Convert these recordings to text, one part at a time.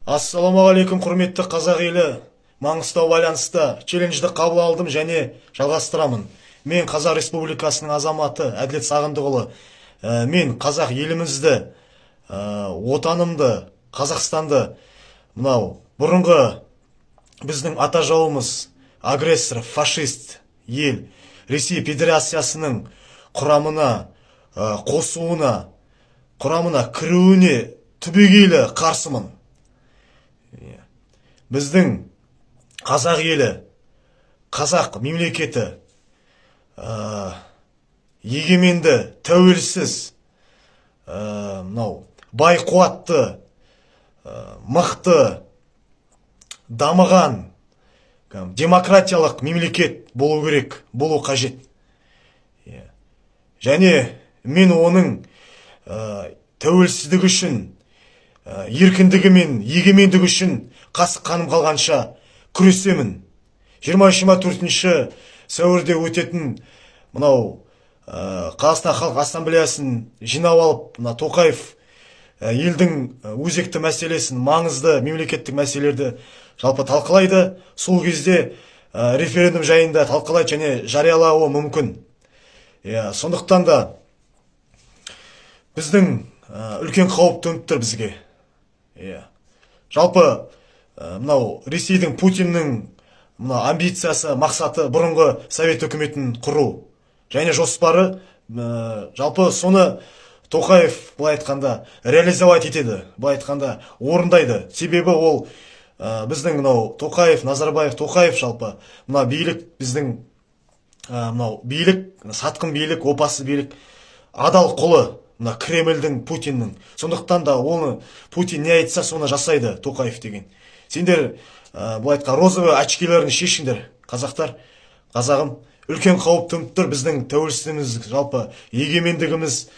Ассалаумағалейкум, құрметті қазақ елі. Маңғыстау байланысты челленджді қабыл алдым және жалғастырамын. Мен Қазақ Республикасының азаматы Әділет Сағындықұлы. Мен қазақ елімізді, отанымды, Қазақстанды, мынау бұрынғы біздің ата жауымыз агрессор, фашист ел Ресей Федерациясының құрамына қосуына, құрамына кіруіне түбегейлі қарсымын. Біздің қазақ елі, қазақ мемлекеті егеменді, тәуелсіз, бай қуатты, мықты, дамыған, демократиялық мемлекет болу керек, болу қажет. Және мен оның тәуелсіздігі үшін, еркіндігі мен егемендігі үшін қасық қаным қалғанша күресемін. 23-24 сәуірде өтетін мынау Қазақстан Халық Ассамблеясын жинап алып, Тоқаев елдің өзекті мәселесін, маңызды мемлекеттік мәселелерді жалпы талқылайды. Сол кезде референдум жайында талқылайды және жариялауы мүмкін. Сондықтан да біздің үлкен қауіп төніп тұр бізге. Жалпы мынау Ресейдің, Путиннің амбициясы, мақсаты бұрынғы совет үкіметін құру және жоспары, жалпы соны Тоқаев былай айтқанда реализовать етеді, былай айтқанда орындайды. Себебі ол біздің мынау Тоқаев, Назарбаев, Тоқаев жалпы мына билік, біздің мынау билік, сатқын билік, опасы билік, адал құлы мына Кремльдің, Путиннің. Сондықтан да оны Путин не айтса соны жасайды Тоқаев деген. Сендер былай айтқан розовый очкилерін шешіңдер, қазақтар, қазағым. Үлкен қауіп төніп тұр, біздің тәуелсіздігіміз, жалпы егемендігіміз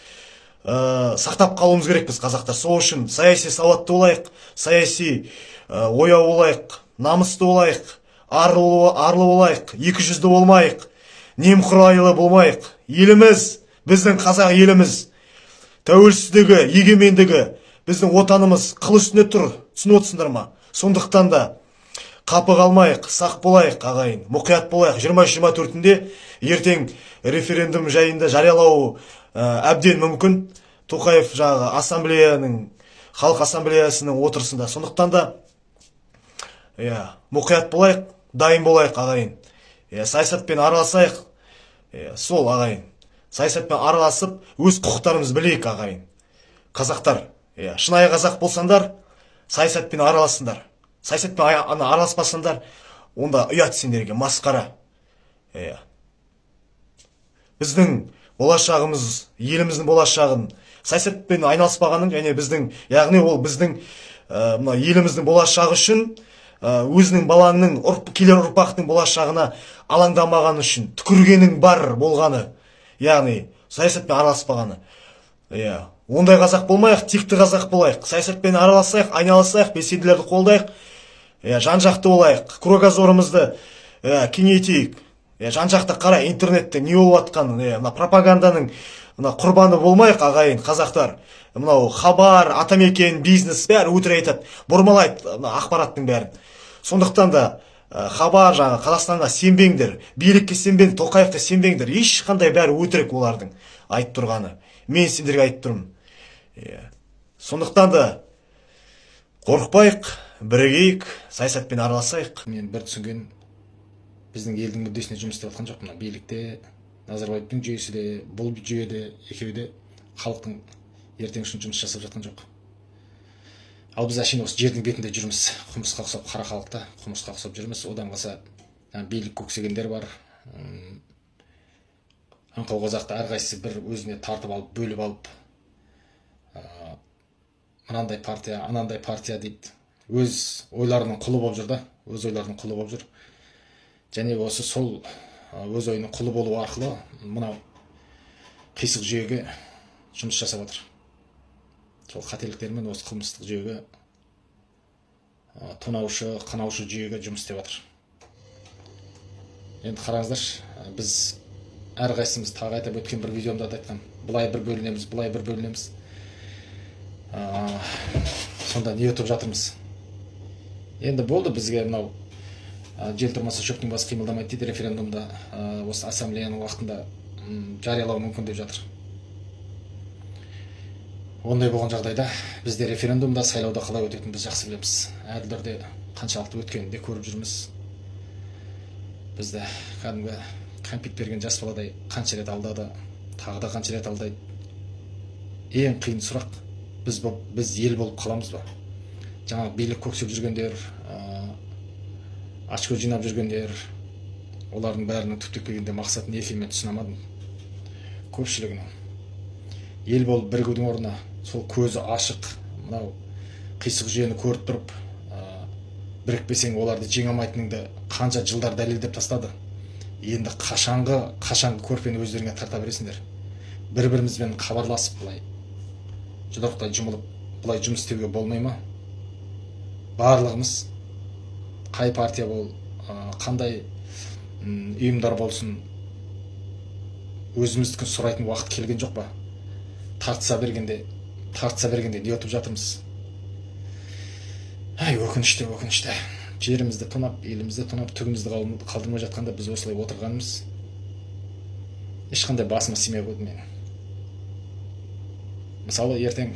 сақтап қалуымыз керек біз қазақтар. Сол үшін саяси сауатты болайық, саяси ояу болайық, намысты болайық, арлы болайық, екіжүзді болмайық, немқұрайлы болмайық. Еліміз, біздің қазақ еліміз, тәуелсіздігі, егемендігі, біздің отанымыз қыл үстінде тұр, түсініп отырсыңдар ма? Сондықтан да қапы қалмайық, сақ болайық, ағайын, мұқият болайық. 23-24-інде ертең референдум жайында жариялауы әбден мүмкін. Тоқаев жағы ассамблеяның, халық ассамблеясының отырысында. Сондықтан да мұқият болайық, дайын болайық, ағайын. Саясатпен араласайық. Сол, ағайын. Саясатпен араласып, өз құқықтарымыз білейік, ағайын. Қазақтар, шынайы қазақ болсандар, саясатпен араласындар. Саясатпен араласпасындар, онда ұят сендерге, масқара. Біздің болашағымыз, еліміздің болашағын саясатпен айналыспағаның, және біздің, яғни ол біздің еліміздің болашағы үшін, өзінің балаңның, келер ұрпақтың болашағына алаңдамаған үшін, түкіргенің бар болғаны, яғни саясатпен араласпағаны. Ондай қазақ болмайық, текті қазақ болайық. Саясатпен араласайық, айналысайық, белсенділерді қолдайық, жан-жақты болайық, кругозорымызды кеңейтейік. Жан-жақты қара, интернетте не болып жатқанын, пропаганданың құрбаны болмайық, ағайын, қазақтар. Мынау хабар, атамекен, бизнес бәрі өтірік айтады, бұрмалайды ақпараттың бәрін. Сондықтан да хабар, Қазақстанға сенбеңдер, билікке сенбеңдер, Тоқаевқа сенбеңдер. Ешқандай бәрі өтірік олардың айтып тұрғаны. Мен сендерге айтып тұрмын. Сондықтан да қорықпайық, бірігейік, саясатпен араласайық. Мен бір түсінген, біздің елдің мүддесіне жұмыс істеп жатқан жоқ. Билікте, Назарбаевтың жүйесі де, бұл жүйеде, екеуі де халықтың ертең үшін жұмыс жасап жатқан жоқ. Ал біз әшейін осы жердің бетінде жүрміз, құмырсқа ұқсап, қара халықта құмырсқа ұқсап жүрміз. Одан қалса билік көксегендер бар. Аңқау қазақты әрқайсысы бір өзіне тартып алып, бөліп алып, мынандай партия, анандай партия дейді. Өз ойларының құлы болып жүр да, өз ойларының құлы болып жүр. Және осы сол өз ойының құлы болу арқылы мынау қисық жүйеге жұмыс жасап жатыр. Сол қателіктермен осы қылмыстық жүйеге, тонаушы, қанаушы жүйеге жұмыс істеп жатыр. Енді қараңыздар, біз әрқайсымыз тағы айтып өткен бір видеомда да айтқан, былай бір бөлінеміз, былай бір бөлінеміз. Сонда не өтіп жатырмыз? Енді болды бізге мынау жел тұрмаса шөптің басы қимылдамайды дейді, референдумда осы ассамблеяның уақытында жариялау мүмкін деп жатыр. Ондай болған жағдайда бізде референдумда, сайлауда қалай өтетінін біз жақсы білеміз. Әділ түрде қаншалықты өткенін де көріп жүрміз. Бізді кәдімгі кәмпит берген жас баладай қанша рет алдады, тағы да қанша рет алдайды. Ең қиын сұрақ, біз ел болып қаламыз ба? Жаңағы билік көксеп жүргендер, очко жинап жүргендер, олардың бәрінің түптеп келгенде мақсатын екенін түсіне алмадым. Көпшілігінің ел болып бірігудің орнына сол көзі ашық, мынау қисық жүйені көріп тұрып, бірікпесең оларды жеңе алмайтыныңды қанша жылдар дәлелдеп тастады. Енді қашанғы көрпені өздеріңе тарта бересіңдер. Бір-бірімізбен хабарласып, былай жұдырықтай жұмылып, былай жұмыс істеуге болмай ма? Барлығымыз, қай партия бол, қандай ұйымдар болсын, өзіміздікін сұрайтын уақыт келген жоқ па? Тартса бергенде не өтіп жатырмыз? Өкінішті. Жерімізді тонап, елімізді тонап, түгімізді қалдырмай жатқанда біз осылай отырғанымыз ешқандай басыма симей қойды менің. Мысалы, ертең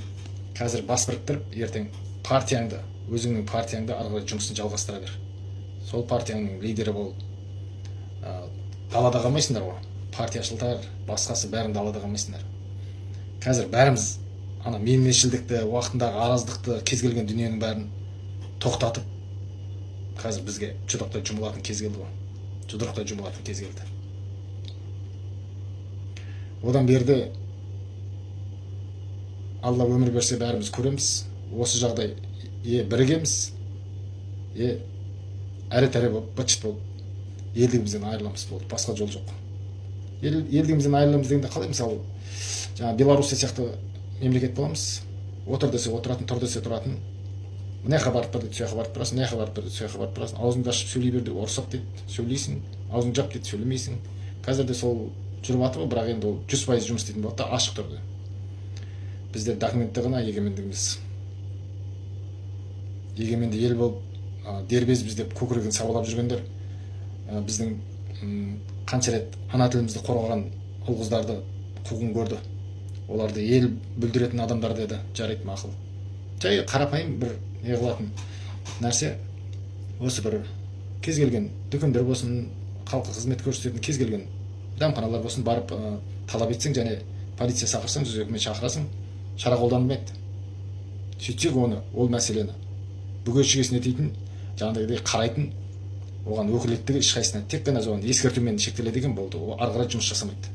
қазір бас біріктіріп, ертең партияңды, өзіңнің партияңды ары қарай жұмысын жалғастыра бер. Сол партияның лидері бол. Далада қалмайсыңдар ғой. Партияшылдар, басқасы бәрін далада қалмайсыңдар. Қазір бәріміз ана менменшілдікті, уақытындағы араздықты, кез келген дүниенің бәрін тоқтатып, қазір бізге жұдырықтай жұмылатын кез келді ғой. Жұдырықтай жұмылатын кез келді. Одан берді Алла өмір берсе бәріміз көреміз. Осы жағдай бірігеміз, әрі-тәрі болып, быт-шыт болып, елдігімізден айырыламыз болды. Басқа жол жоқ. Елдігімізден айырыламыз дегенде қалай? Мысалы, жаңа Белоруссия сияқты мемлекет боламыз. Отыр десе отыратын, тұр десе тұратын. Мына жаққа барып тұрды, сол жаққа барып тұрасың, мына жаққа барып тұрды, сол жаққа барып тұрасың. Аузыңды ашып сөйлей бер деп ұрсақ дейді, сөйлейсің. Аузыңды жап дейді, сөйлемейсің. Қазір де сол жүріп жатыр ғой, бірақ енді ол 100% жұмыс істейтін болады да, ашық түрде. Бізде документте ғана егемендігіміз. Егеменді ел болып, дербезбіз деп көкірегін сабалап жүргендер, біздің қанша рет ана тілімізді қорғаған ұл-қыздарды қуғын көрді. Оларды ел бүлдіретін адамдар деді, жарайды, мақұл. Жай қарапайым бір не қылатын нәрсе, осы бір кез келген дүкендер болсын, халыққа қызмет көрсететін кез келген дәмханалар болсын, барып талап етсең, және полиция шақырсаң, үкімет шақырасың, шара қолданылмайды. Сөйтсек ол мәселені бүге-шігесіне дейтін, жаңағыдай қарайтын, оған өкілеттігі ешқайсысына тек қана соған ескертумен шектеледі екен болды. Ол ары қарай жұмыс жасамайды.